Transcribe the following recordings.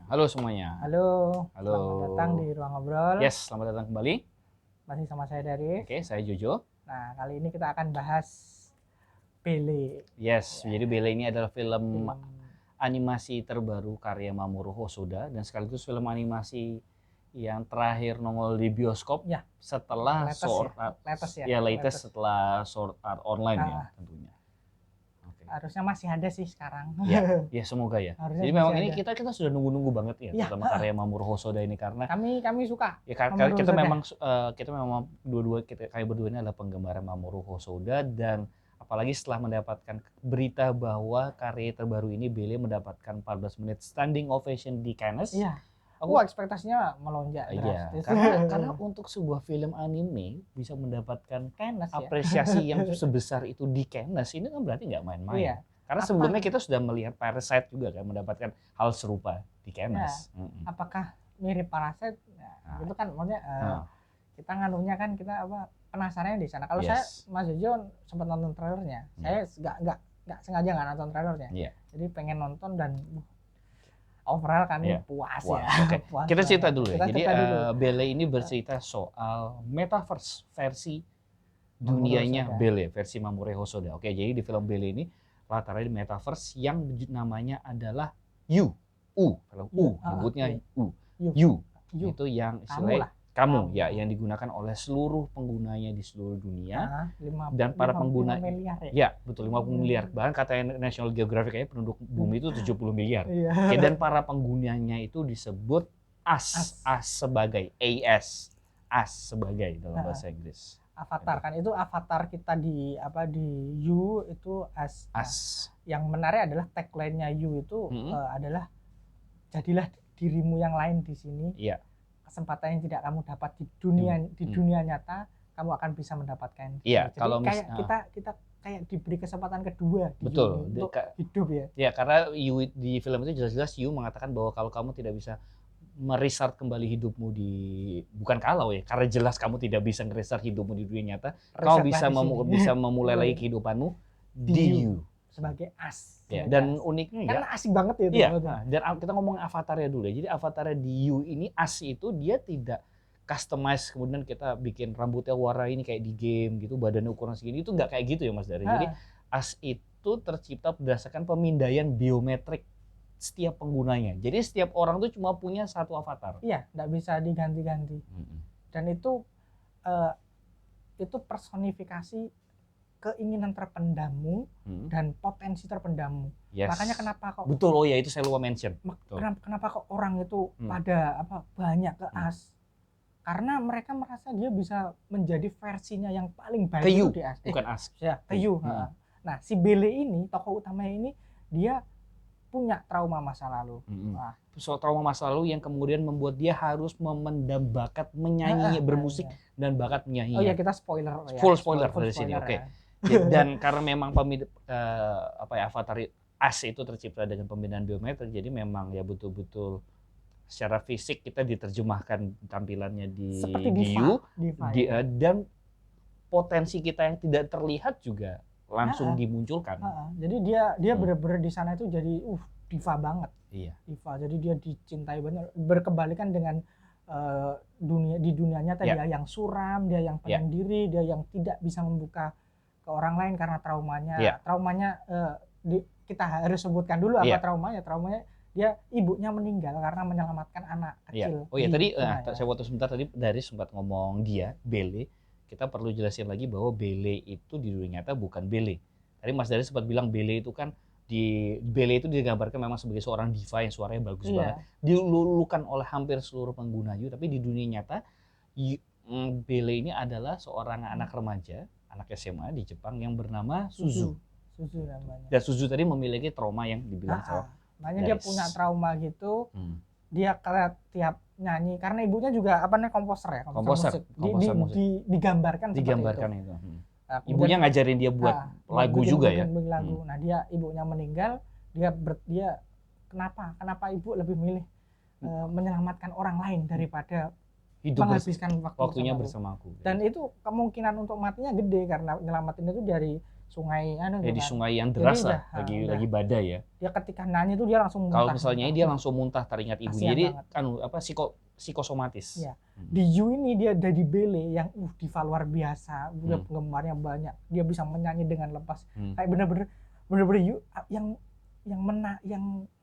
Halo semuanya. Halo, Halo. selamat datang di Ruang Ngobrol. Yes, selamat datang kembali. Masih sama saya Dari. Oke, saya Jojo. Nah, kali ini kita akan bahas Bele. Yes, jadi Bele ini adalah film Film animasi terbaru karya Mamoru Hosoda dan sekaligus film animasi yang terakhir nongol di bioskop Ya, setelah latest Sword ya, Art. latest ya, Ya, latest latest. setelah Sword Art Online ya, Ah. tentunya. Oke. Harusnya masih ada sih sekarang. Ya semoga ya. Harusnya Jadi masih memang ini ada. kita sudah nunggu-nunggu banget ya, Ya, terutama karya Mamoru Hosoda ini karena Kami suka. ya Mamoru kita Hosoda. memang kita memang dua-dua kita kayak berdua ini adalah penggemar Mamoru Hosoda dan apalagi setelah mendapatkan berita bahwa karya terbaru ini Bele mendapatkan 14 menit standing ovation di Cannes. Iya. Aku ekspektasinya melonjak iya, drastis. karena untuk sebuah film anime bisa mendapatkan Cannes ya. apresiasi yang sebesar itu di Cannes ini kan berarti nggak main-main. Iya. Karena sebelumnya kita sudah melihat Parasite juga kan mendapatkan hal serupa di Cannes. Apakah mirip Parasite? Nah, itu kan maksudnya kita nganunya kan kita penasarannya di sana. Kalau saya Mas Jojo sempat nonton trailernya, saya nggak sengaja nggak nonton trailernya. Jadi pengen nonton dan overall kami puas ya. Okay. Puas kita cerita dulu ya. Jadi dulu. Bele ini bercerita soal metaverse versi dunianya Bele, versi Mamoru Hosoda. Oke, jadi di film Bele ini latarnya di metaverse yang namanya adalah U. Nyebutnya U. Itu yang istilahnya kamu ya, yang digunakan oleh seluruh penggunanya di seluruh dunia dan para pengguna ya betul 50 miliar, bahkan katanya National Geographic kayaknya penduduk bumi itu 70 miliar. Oke, dan para penggunanya itu disebut as sebagai as sebagai dalam bahasa Inggris. Avatar kan itu avatar kita di U itu as. Yang menarik adalah tagline-nya U itu adalah jadilah dirimu yang lain di sini. Iya. Kesempatan yang tidak kamu dapat di dunia nyata, kamu akan bisa mendapatkan. Iya, jadi kalau kita kayak diberi kesempatan kedua untuk hidup ya. Ya, karena Yu di film itu jelas-jelas Yu mengatakan bahwa kalau kamu tidak bisa merestart kembali hidupmu karena jelas kamu tidak bisa merestart hidupmu di dunia nyata, kamu bisa memulai lagi kehidupanmu di Yu sebagai as. Ya, dan uniknya karena asik banget ya itu. Iya, dan kita ngomong avatarnya dulu ya. Jadi avatarnya di U ini as itu dia tidak customize, kemudian kita bikin rambutnya warna ini kayak di game gitu, badannya ukuran segini, itu nggak kayak gitu ya Mas Dari. Jadi as itu tercipta berdasarkan pemindaian biometrik setiap penggunanya. Jadi setiap orang tuh cuma punya satu avatar. Iya, nggak bisa diganti-ganti. Dan itu personifikasi keinginan terpendammu dan potensi terpendammu. Makanya kenapa kok betul, itu saya lupa mention. Kenapa kok orang itu pada banyak ke as? Karena mereka merasa dia bisa menjadi versinya yang paling baik itu di as. Bukan as. Ya, ke you. Nah, si Bele ini, tokoh utamanya ini, dia punya trauma masa lalu. Soal trauma masa lalu yang kemudian membuat dia harus memendam bakat menyanyi, bermusik dan bakat menyanyi. Oh ya, kita spoiler. Full spoiler dari sini. Oke. Dan karena memang avatar as itu tercipta dengan pembinaan biometrik, jadi memang ya betul-betul secara fisik kita diterjemahkan tampilannya di Diva. Dan potensi kita yang tidak terlihat juga langsung dimunculkan. Jadi dia benar-benar di sana itu jadi diva banget. Iya. Diva. Jadi dia dicintai banget. Berkebalikan dengan di dunia nyata dia yang suram, dia yang penyendiri, dia yang tidak bisa membuka ke orang lain karena traumanya. Traumanya kita harus sebutkan dulu apa traumanya. Traumanya dia ibunya meninggal karena menyelamatkan anak kecil. Oh iya, tadi saya waktu sebentar tadi dari sempat ngomong Bele. Kita perlu jelasin lagi bahwa Bele itu di dunia nyata bukan Bele. Tadi Mas Dari sempat bilang Bele itu kan Bele itu digambarkan memang sebagai seorang diva yang suaranya bagus banget. Dilulukan oleh hampir seluruh pengguna Yu, tapi di dunia nyata Bele ini adalah seorang anak remaja, anak SMA di Jepang yang bernama Suzu. Suzu namanya. Dan Suzu tadi memiliki trauma yang dibilang makanya dia punya trauma gitu. Dia tiap nyanyi karena ibunya juga komposer musik. Digambarkan itu. Ibunya ngajarin dia buat lagu juga ya. Nah, ibunya meninggal, dia kenapa ibu lebih milih menyelamatkan orang lain daripada menghabiskan waktunya bersama aku. Dan itu kemungkinan untuk matinya gede karena nyelamatin itu dari sungai di kan. sungai yang Jadi deras udah, lah, lagi badai ya. Dia ketika nanya itu dia langsung muntah. Kalau misalnya dia langsung muntah teringat ibunya, jadi kan psikosomatis. Ya. Di You ini dia ada di Bele yang diva luar biasa, udah penggemarnya banyak, dia bisa menyanyi dengan lepas, kayak bener-bener You yang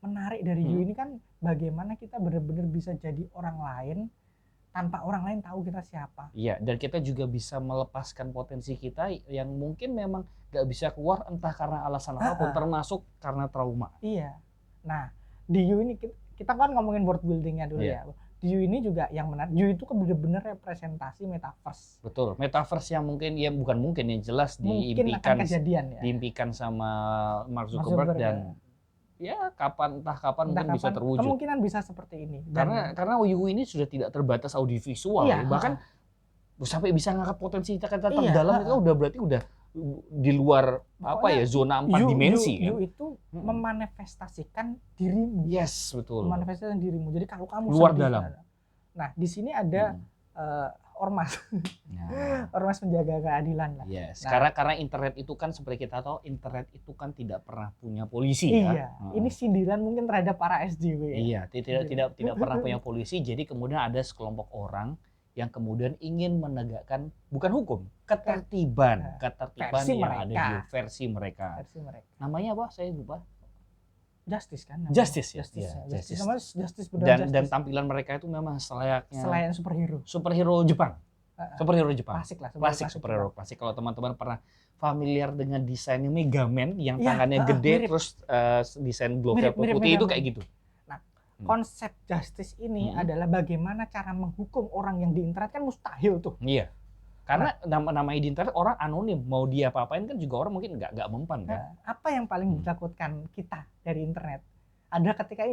menarik dari You ini kan bagaimana kita bener-bener bisa jadi orang lain tanpa orang lain tahu kita siapa. Iya, dan kita juga bisa melepaskan potensi kita yang mungkin memang gak bisa keluar entah karena alasan apapun, termasuk karena trauma. Iya. Nah, di You ini kita kan ngomongin world buildingnya dulu ya. Di You ini juga yang menarik. You itu kan benar-benar representasi metaverse. Betul, metaverse yang mungkin yang jelas diimpikan sama Mark Zuckerberg dan entah kapan mungkin bisa terwujud. Kemungkinan bisa seperti ini. Karena You ini sudah tidak terbatas audiovisual, bahkan sampai bisa ngangkat potensi kita terdalam itu udah berarti udah di luar zona 4 dimensi. You itu memanifestasikan dirimu. Yes, betul. Memanifestasikan dirimu. Jadi kalau kamu luar dalam. Nah, di sini ada ormas. Ormas penjaga keadilan lah. Yes. Nah, karena internet itu kan seperti kita tahu, internet itu kan tidak pernah punya polisi. Iya. Ini sindiran mungkin terhadap para SJW. Iya, tidak pernah punya polisi. Jadi kemudian ada sekelompok orang yang kemudian ingin menegakkan bukan hukum, ketertiban yang mereka. Ada di versi mereka. Namanya apa? Saya lupa. Justice kan? Justice. Justice. Dan tampilan mereka itu memang selain superhero Jepang. Superhero Jepang. Klasik superhero klasik. Kalau teman-teman pernah familiar dengan desainnya Mega Man yang tangannya gede, terus desain glove putih itu kayak gitu. Konsep justice ini adalah bagaimana cara menghukum orang yang di internet kan mustahil tuh. Iya. Karena namanya di internet orang anonim, mau dia apa-apain kan juga orang mungkin nggak mempan kan. Apa yang paling ditakutkan kita dari internet? Ada ketika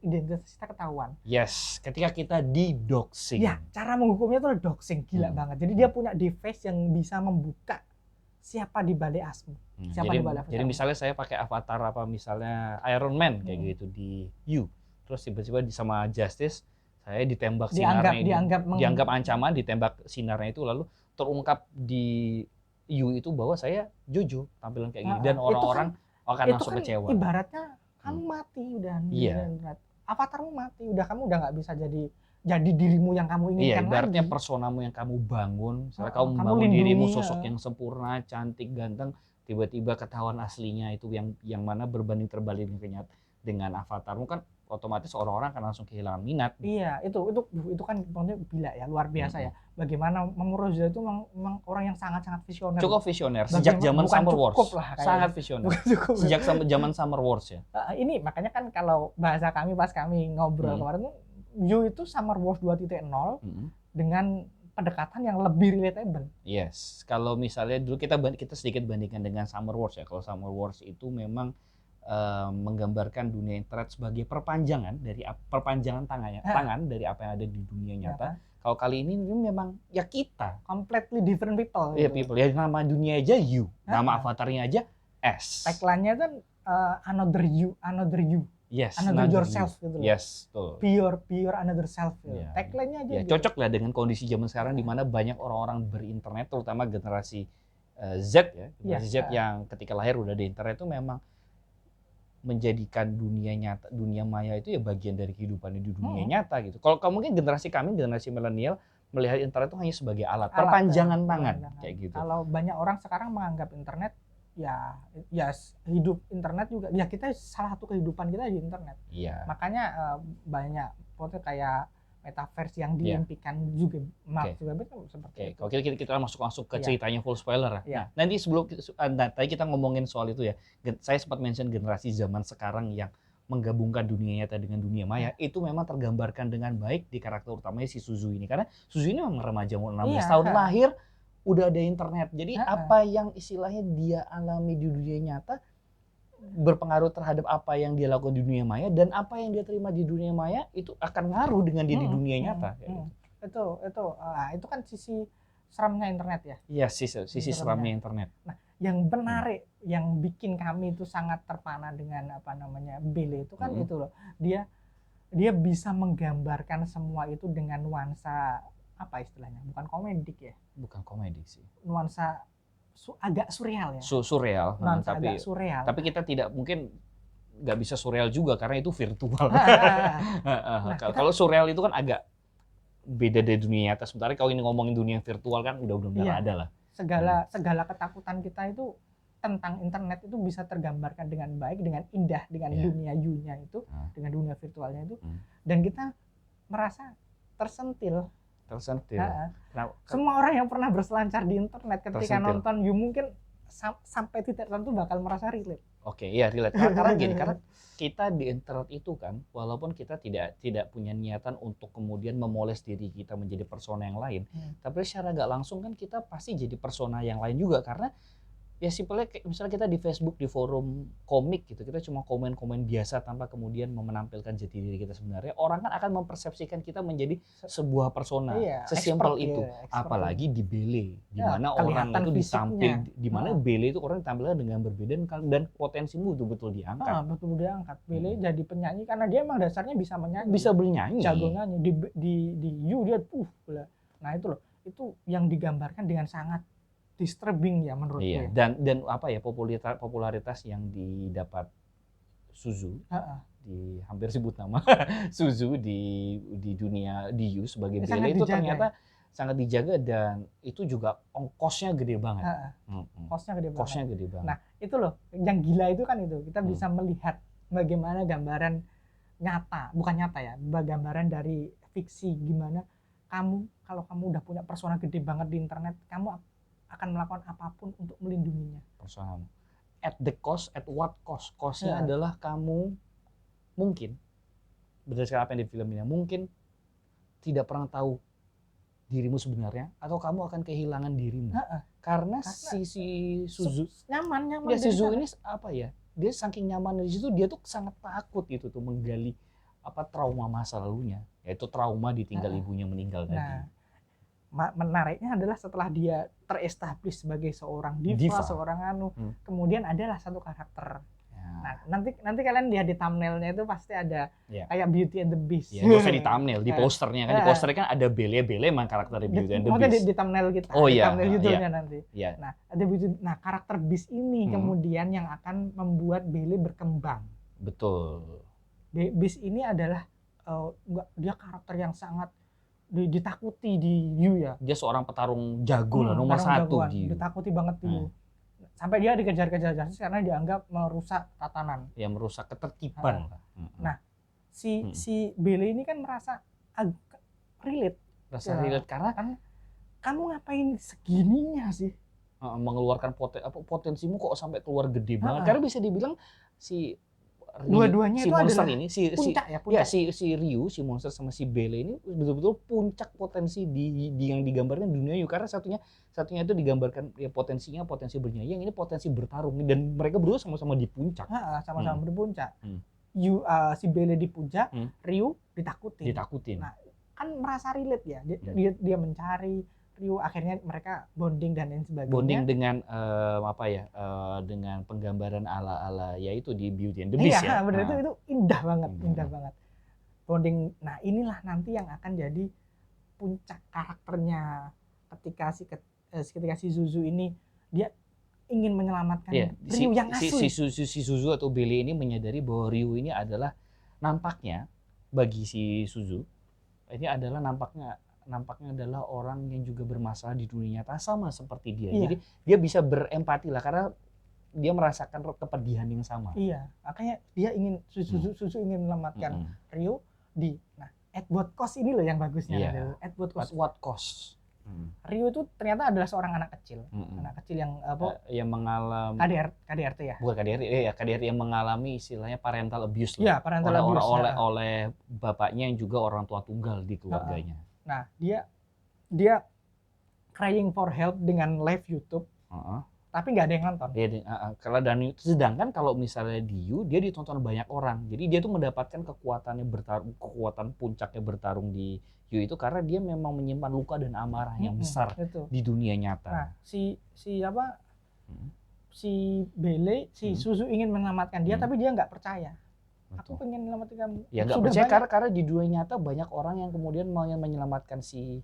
identitas kita ketahuan. Yes, ketika kita di-doxing. Ya, cara menghukumnya tuh doxing, gila banget. Jadi dia punya device yang bisa membuka siapa di balik asmu. Jadi misalnya saya pakai avatar misalnya Iron Man kayak gitu di You. Terus tiba-tiba sama Justice saya ditembak dianggap ancaman, ditembak sinarnya itu lalu terungkap di You itu bahwa saya Jojo tampilan kayak gini dan orang-orang akan langsung kecewa. Ibaratnya kamu mati udah di internet. Avatarmu mati, kamu udah nggak bisa jadi dirimu yang kamu inginkan lagi. Ibaratnya personamu yang kamu bangun, misalnya kamu membangun dirimu sosok yang sempurna, cantik, ganteng, tiba-tiba ketahuan aslinya itu yang mana berbanding terbalik dengan avatarmu kan otomatis orang-orang akan langsung kehilangan minat. Iya, itu kan maksudnya gila ya, luar biasa ya. Bagaimana Mamoru Hosoda itu memang orang yang sangat-sangat visioner. Cukup visioner sejak zaman Summer Wars. Sangat visioner. Sejak zaman Summer Wars ya. Ini makanya kan kalau bahasa kami pas kami ngobrol kemarin tuh You itu Summer Wars 2.0 dengan pendekatan yang lebih relatable. Yes, kalau misalnya dulu kita sedikit bandingkan dengan Summer Wars ya. Kalau Summer Wars itu memang menggambarkan dunia internet sebagai perpanjangan tangan dari apa yang ada di dunia nyata. Kalau kali ini memang ya kita completely different people. Iya, people. Ya nama dunia aja You, nama avatarnya aja S. Tagline-nya kan another you. Yes, another yourself gitu loh. Yes, betul. Pure another self. Yeah. Tagline-nya aja. Ya, gitu. Cocok lah dengan kondisi zaman sekarang di mana banyak orang-orang berinternet, terutama generasi Z ya, generasi Z yang ketika lahir udah di internet itu memang menjadikan dunia maya itu ya bagian dari kehidupan di dunia nyata gitu. Kalau mungkin generasi milenial melihat internet itu hanya sebagai alat perpanjangan tangan kayak gitu. Kalau banyak orang sekarang menganggap internet ya hidup internet juga ya kita salah satu kehidupan kita di internet. Iya. Makanya banyak foto kayak metaverse yang diimpikan juga Mark Zuckerberg seperti itu. Oke, kita masuk ke ceritanya full spoiler ya. Nah, nanti sebelum tadi kita ngomongin soal itu ya. Saya sempat mention generasi zaman sekarang yang menggabungkan dunia nyata dengan dunia maya itu memang tergambarkan dengan baik di karakter utamanya si Suzu ini karena Suzu ini memang remaja umur 16 tahun lahir udah ada internet. Jadi apa yang istilahnya dia alami di dunia nyata berpengaruh terhadap apa yang dia lakukan di dunia maya dan apa yang dia terima di dunia maya itu akan ngaruh dengan dia di dunia nyata. Itu kan sisi seramnya internet ya. Iya, sisi seramnya internet. Nah, yang menarik yang bikin kami itu sangat terpana dengan Bele itu kan itu loh. Dia bisa menggambarkan semua itu dengan nuansa apa istilahnya? Bukan komedik ya. Bukan komedi sih. Nuansa agak surreal ya. Surreal, Agak surreal. Tapi kita tidak mungkin nggak bisa surreal juga karena itu virtual. Nah, kalau surreal itu kan agak beda dari dunia nyata. Sementara kalau ini ngomongin dunia virtual kan udah benar-benar ada lah. Segala ketakutan kita itu tentang internet itu bisa tergambarkan dengan baik, dengan indah, dengan dunia you-nya itu, dengan dunia virtualnya itu, dan kita merasa tersentil. Semua orang yang pernah berselancar di internet ketika nonton you mungkin sampai titik tertentu bakal merasa relate. Oke, iya relate. Karena gini, karena kita di internet itu kan, walaupun kita tidak punya niatan untuk kemudian memoles diri kita menjadi persona yang lain, tapi secara nggak langsung kan kita pasti jadi persona yang lain juga karena ya simpelnya misalnya kita di Facebook, di forum komik gitu, kita cuma komen-komen biasa tanpa kemudian menampilkan jati diri kita sebenarnya, orang kan akan mempersepsikan kita menjadi sebuah persona, sesimpel itu. Apalagi di Bele, di mana orang itu ditampil, di mana Bele itu orang ditampilkan dengan berbeda dan potensimu betul-betul diangkat. Betul diangkat. Bele jadi penyanyi karena dia emang dasarnya bisa menyanyi. Bisa bernyanyi. Jago nyanyi. Di You dia Nah itu loh, itu yang digambarkan dengan sangat disturbing ya menurut gue. Dan apa ya popularitas yang didapat Suzu di hampir sebut nama Suzu di dunia di You sebagai Bele itu ternyata sangat dijaga dan itu juga ongkosnya gede banget. Kosnya gede banget. Nah itu loh yang gila itu kan itu kita bisa melihat bagaimana gambaran nyata, bukan nyata ya, gambaran dari fiksi gimana kalau kamu udah punya persona gede banget di internet, kamu akan melakukan apapun untuk melindunginya. Personamu. At the cost, at what cost? Costnya adalah kamu mungkin, berdasarkan apa yang di film ini, mungkin tidak pernah tahu dirimu sebenarnya, atau kamu akan kehilangan dirimu. Karena si Suzu nyaman. Ya Suzu ini apa ya? Dia saking nyaman di situ, dia tuh sangat takut gitu tuh menggali trauma masa lalunya, yaitu trauma ditinggal ibunya meninggal tadi. Menariknya adalah setelah dia terestablis sebagai seorang diva. Seorang kemudian adalah satu karakter. Nah, nanti kalian lihat di thumbnailnya itu pasti ada kayak Beauty and the Beast. Nggak usah di thumbnail, di posternya kan. Di posternya kan ada Bele emang karakter Beauty and the Beast. Di thumbnail kita, di thumbnail YouTube-nya nanti. Nah, ada karakter Beast ini kemudian yang akan membuat Bele berkembang. Betul. Beast ini adalah dia karakter yang sangat ditakuti di You ya. Dia seorang petarung jago lah, nomor 1 di You. Ditakuti banget di You. Sampai dia dikejar-kejar jasis karena dianggap merusak tatanan. Ya merusak ketertiban. Nah, si Bele ini kan merasa relate. Relate karena kan kamu ngapain segininya sih? Mengeluarkan potensimu kok sampai keluar gede banget. Karena bisa dibilang si dua-duanya itu monster adalah ini puncak. si Ryu, si monster sama si Bele ini betul-betul puncak potensi di yang digambarkan dunia You, karena satunya itu digambarkan ya potensi bernyanyi, yang ini potensi bertarung, dan mereka berdua sama-sama di puncak. Sama-sama di puncak. You si Bele di puncak, Ryu ditakutin. Nah, kan merasa relate ya. Dia mencari Ryu, akhirnya mereka bonding dan lain sebagainya. Bonding dengan dengan penggambaran ala yaitu di Beauty and the Beast ya. Iya, benar itu indah banget. Bonding. Nah, inilah nanti yang akan jadi puncak karakternya ketika si Suzu ini dia ingin menyelamatkan Ryu yang asli. Si Suzu atau Bele ini menyadari bahwa Ryu ini adalah nampaknya bagi si Suzu ini adalah nampaknya adalah orang yang juga bermasalah di dunia nyata sama seperti dia. Jadi dia bisa berempati lah karena dia merasakan kepedihan yang sama. Iya, makanya dia ingin Suzu ingin menyelamatkan Ryu at what cost ini loh yang bagusnya. At what cost. Ryu itu ternyata adalah seorang anak kecil. Anak kecil yang yang mengalami KDRT ya. Bukan KDRT yang mengalami istilahnya parental abuse lah. Iya, parental abuse oleh bapaknya yang juga orang tua tunggal di keluarganya. Nah, dia crying for help dengan live YouTube, tapi nggak ada yang nonton. Sedangkan kalau misalnya di You, dia ditonton banyak orang. Jadi dia tuh mendapatkan kekuatan puncaknya bertarung di You itu karena dia memang menyimpan luka dan amarah yang besar di dunia nyata. Nah, si Bele, Suzu ingin menyelamatkan dia, tapi dia nggak percaya. Aku pengen menyelamatkan kamu. Ya nggak percaya karena di dunia nyata banyak orang yang kemudian mau menyelamatkan si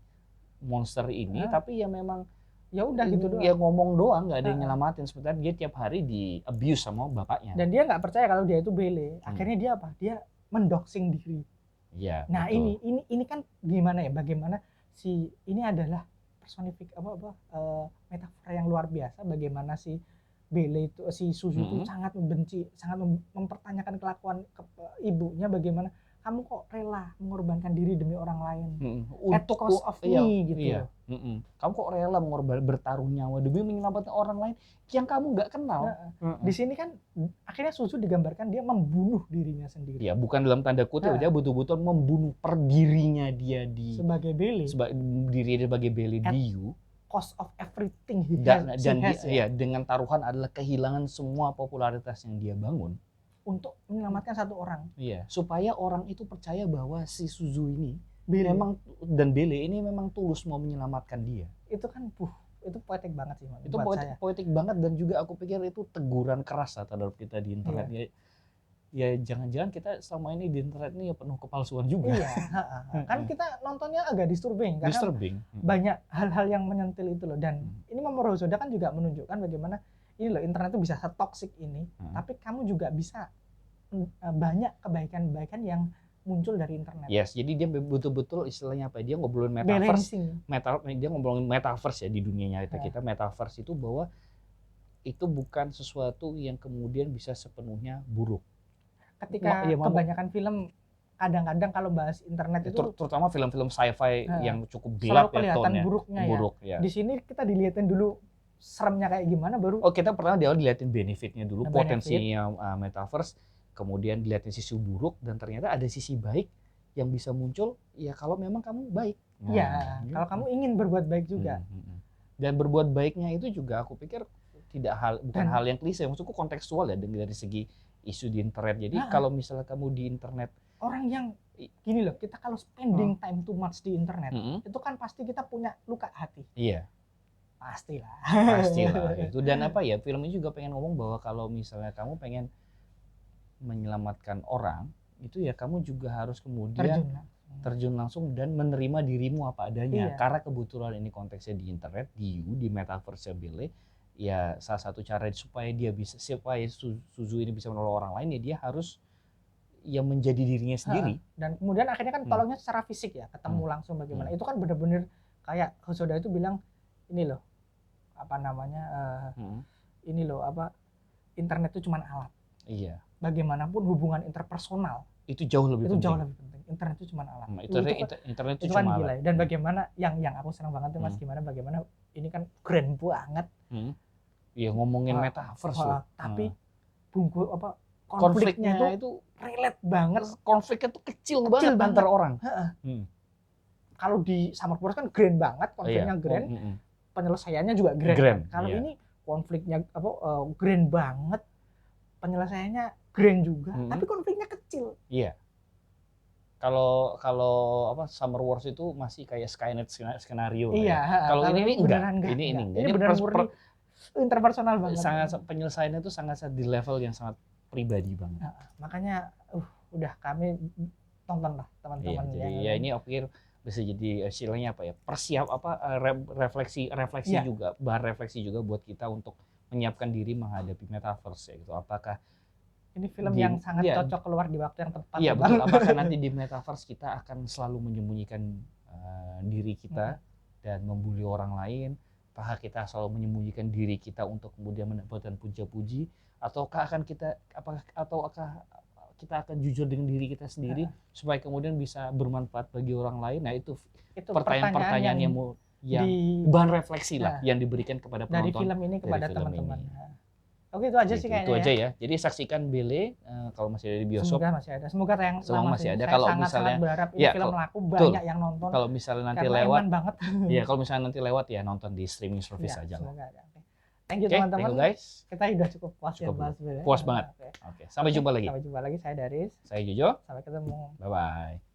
monster ini, tapi ya memang ya udah gitu doang. Ya ngomong doang, nggak ada yang Heeh. nyelamatin. Sebenarnya dia tiap hari di abuse sama bapaknya. Dan dia nggak percaya kalau dia itu bele. Akhirnya dia apa? Dia mendoxing diri. Iya, Nah, betul. ini kan gimana ya? Bagaimana ini adalah metafora yang luar biasa, bagaimana si Bele itu, si Suzu itu sangat membenci, sangat mempertanyakan kelakuan ibunya, bagaimana kamu kok rela mengorbankan diri demi orang lain at Untuk cost of me gitu. Kamu kok rela bertaruh nyawa demi menyelamatkan orang lain yang kamu nggak kenal. Di sini kan akhirnya Suzu digambarkan dia membunuh dirinya sendiri. Ya, bukan dalam tanda kutip, dia betul-betul membunuh per dirinya dia sebagai Bele. Diri dia sebagai Bele di You. Cost of everything Dan dengan taruhan adalah kehilangan semua popularitas yang dia bangun untuk menyelamatkan satu orang. Iya, supaya orang itu percaya bahwa si Suzu ini Bele ini memang tulus mau menyelamatkan dia. Itu kan itu poetik banget sih, itu poetik banget, dan juga aku pikir itu teguran keras terhadap kita di internet. Ya jangan-jangan kita selama ini di internet ini ya penuh kepalsuan juga. Iya, kan kita nontonnya agak disturbing karena banyak hal-hal yang menyentil itu loh. Dan ini Mamoru Hosoda kan juga menunjukkan bagaimana ini loh, internet itu bisa setoksik ini, tapi kamu juga bisa banyak kebaikan-kebaikan yang muncul dari internet. Yes, jadi dia betul-betul istilahnya apa? Dia ngobrolin metaverse. Dia ngobrolin metaverse ya di dunia nyata kita. Metaverse itu bahwa itu bukan sesuatu yang kemudian bisa sepenuhnya buruk. Ketika kebanyakan film kadang-kadang kalau bahas internet itu terutama film-film sci-fi yang cukup gelap ya, kelihatan buruknya ya. Di sini kita dilihatin dulu seremnya kayak gimana, baru kita pertama dilihatin benefitnya dulu, potensinya metaverse, kemudian dilihatin sisi buruk, dan ternyata ada sisi baik yang bisa muncul ya kalau memang kamu baik. Kalau kamu ingin berbuat baik juga. Dan berbuat baiknya itu juga aku pikir bukan hal yang klise, maksudku kontekstual ya dari segi isu di internet. Jadi kalau misalnya kamu di internet, orang yang gini loh, kita kalau spending time too much di internet, itu kan pasti kita punya luka hati. Iya. Pastilah itu. Dan film ini juga pengen ngomong bahwa kalau misalnya kamu pengen menyelamatkan orang, itu ya kamu juga harus kemudian terjun langsung dan menerima dirimu apa adanya. Karena kebetulan ini konteksnya di internet, di metaverse Bele, ya salah satu cara supaya Suzu ini bisa menolong orang lain, ya dia harus menjadi dirinya sendiri. Dan kemudian akhirnya kan tolongnya secara fisik ya, ketemu langsung bagaimana. Itu kan benar-benar kayak Hosoda itu bilang, ini loh internet itu cuma alat. Iya. Bagaimanapun hubungan interpersonal itu jauh lebih penting. Internet itu cuma alat. Internet itu kan cuma gila. Dan bagaimana yang aku senang banget tuh Mas, bagaimana ini kan keren banget. Iya, ngomongin metaverse loh. Tapi konfliknya itu relate banget. Konfliknya tuh kecil banget antar orang. Kalau di Summer Wars kan grand banget, konfliknya grand, penyelesaiannya juga grand. Kalau ini konfliknya grand banget, penyelesaiannya grand juga, tapi konfliknya kecil. Iya. Kalau Summer Wars itu masih kayak Skynet skenario. Iya. Kalau ini enggak. Ini benar-benar interpersonal banget. Penyelesaiannya itu sangat di level yang sangat pribadi banget. Makanya udah kami tonton lah teman-teman. Jadi ini aku pikir bisa jadi istilahnya refleksi juga, bahan refleksi juga buat kita untuk menyiapkan diri menghadapi metaverse gitu. Apakah ini film yang sangat cocok keluar di waktu yang tepat? Iya, betul. Apakah nanti di metaverse kita akan selalu menyembunyikan diri kita dan membuli orang lain? Apakah kita selalu menyembunyikan diri kita untuk kemudian mendapatkan puja-puji? Ataukah kita akan jujur dengan diri kita sendiri supaya kemudian bisa bermanfaat bagi orang lain? Nah, itu pertanyaan yang bahan refleksi lah yang diberikan kepada penonton dari film ini kepada teman-teman. Oke, itu aja sih kayaknya. Itu aja ya. Jadi saksikan Bele kalau masih ada di bioskop. Semoga masih ada. Semoga masih ada. Kalau sangat berharap ini film laku, banyak yang nonton. Kalau misalnya nanti lewat banget. Ya, kalau misalnya nanti lewat ya nonton di streaming service aja lah. Semoga ada. Thank you teman-teman. Thank you guys. Kita udah cukup puas ya bahas Bele. Puas banget. Oke. Sampai jumpa lagi. Sampai jumpa lagi. Saya Daris. Saya Jojo. Sampai ketemu. Bye bye.